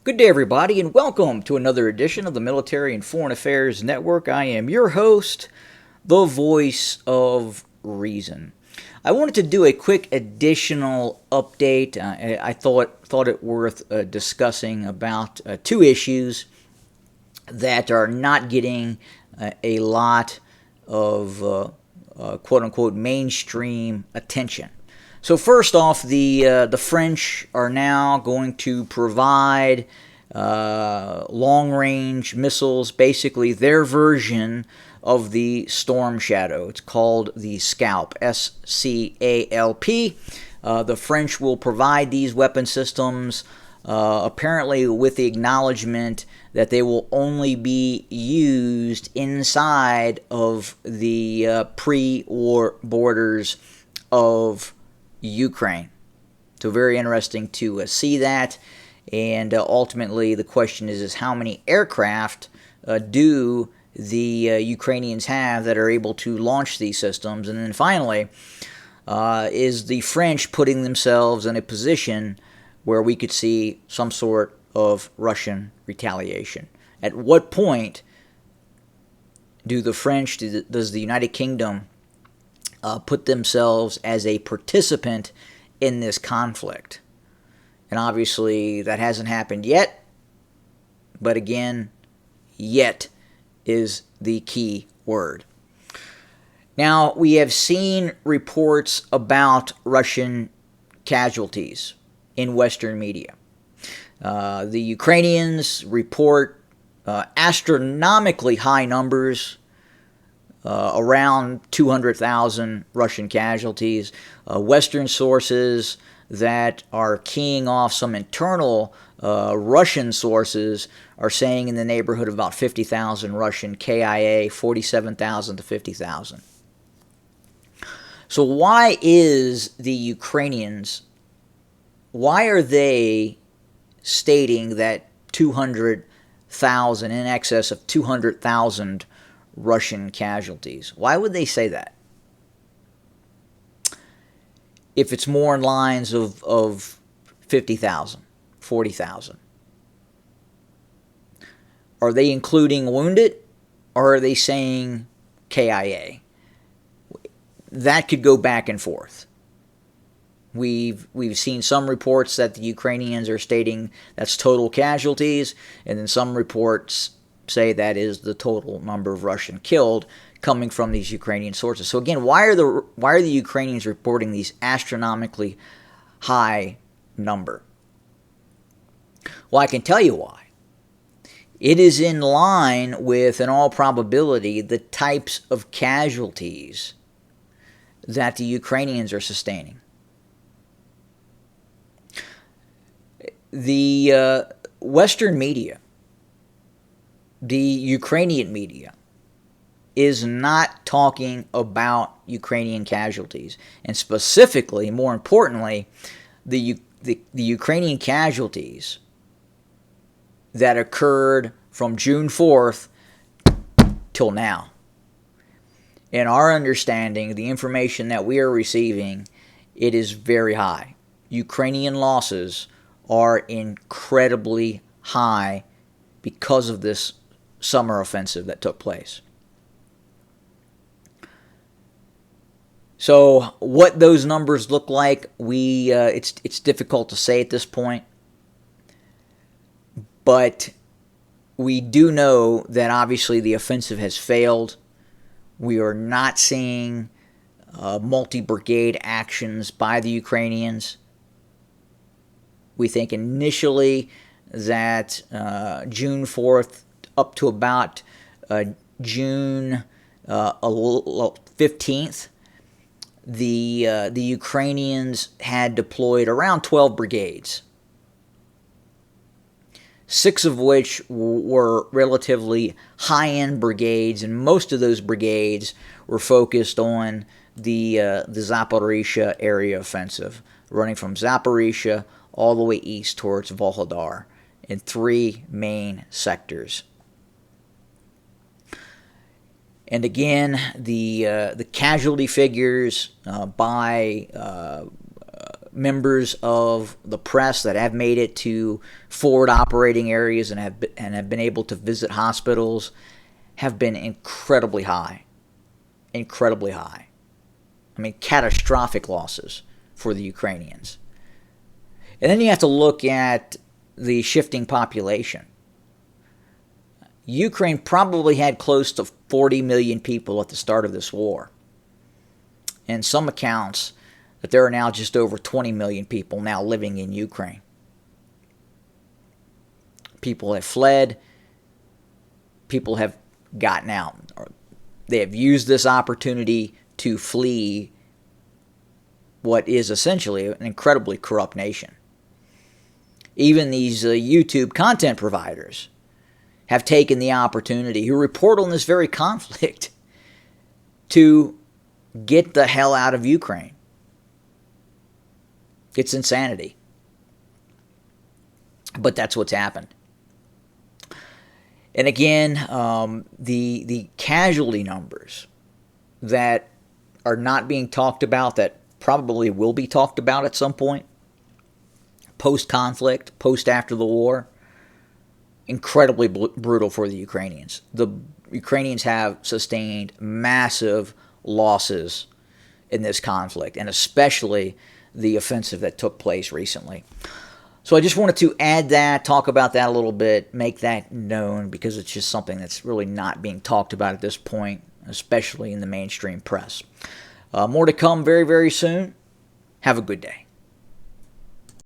Good day, everybody, and welcome to another edition of the Military and Foreign Affairs Network. I am your host, the voice of reason. I wanted to do a quick additional update. I thought it worth discussing about two issues that are not getting a lot of quote unquote mainstream attention. So first off, the French are now going to provide long-range missiles, basically their version of the Storm Shadow. It's called the Scalp, S-C-A-L-P. The French will provide these weapon systems, apparently with the acknowledgement that they will only be used inside of the pre-war borders of Ukraine. So very interesting to see that. And ultimately, the question is how many aircraft do the Ukrainians have that are able to launch these systems? And then finally, is the French putting themselves in a position where we could see some sort of Russian retaliation? At what point do the French, does the United Kingdom put themselves as a participant in this conflict? And obviously that hasn't happened yet, but again, yet is the key word. Now, we have seen reports about Russian casualties in Western media. The Ukrainians report astronomically high numbers, around 200,000 Russian casualties. Western sources that are keying off some internal Russian sources are saying in the neighborhood of about 50,000 Russian KIA, 47,000 to 50,000. So why is the Ukrainians, why are they stating that 200,000, in excess of 200,000 Russian casualties? Why would they say that? If it's more in lines of 50,000, 40,000. Are they including wounded, or are they saying KIA? That could go back and forth. We've seen some reports that the Ukrainians are stating that's total casualties, and then some reports say that is the total number of Russian killed, coming from these Ukrainian sources. So again, why are the Ukrainians reporting these astronomically high number? Well, I can tell you why. It is in line with, in all probability, the types of casualties that the Ukrainians are sustaining. The Western media, the Ukrainian media, is not talking about Ukrainian casualties. And specifically, more importantly, the Ukrainian casualties that occurred from June 4th till now. In our understanding, the information that we are receiving, it is very high. Ukrainian losses are incredibly high because of this summer offensive that took place. So what those numbers look like, it's difficult to say at this point. But we do know that obviously the offensive has failed. We are not seeing multi-brigade actions by the Ukrainians. We think initially that June 4th up to about June 15th, the Ukrainians had deployed around 12 brigades, 6 of which were relatively high-end brigades, and most of those brigades were focused on the Zaporizhia area offensive, running from Zaporizhia all the way east towards Volhodar in 3 main sectors. And again, the casualty figures by members of the press that have made it to forward operating areas and have been able to visit hospitals have been incredibly high. Incredibly high. I mean, catastrophic losses for the Ukrainians. And then you have to look at the shifting population. Ukraine probably had close to 40 million people at the start of this war. And some accounts that there are now just over 20 million people now living in Ukraine. People have fled. People have gotten out. They have used this opportunity to flee what is essentially an incredibly corrupt nation. Even these YouTube content providers have taken the opportunity, who report on this very conflict, to get the hell out of Ukraine. It's insanity. But that's what's happened. And again, the casualty numbers that are not being talked about, that probably will be talked about at some point, post-conflict, post-after the war, incredibly brutal for the Ukrainians. The Ukrainians have sustained massive losses in this conflict, and especially the offensive that took place recently. So I just wanted to add that, talk about that a little bit, make that known, because it's just something that's really not being talked about at this point, especially in the mainstream press. More to come very, very soon. Have a good day.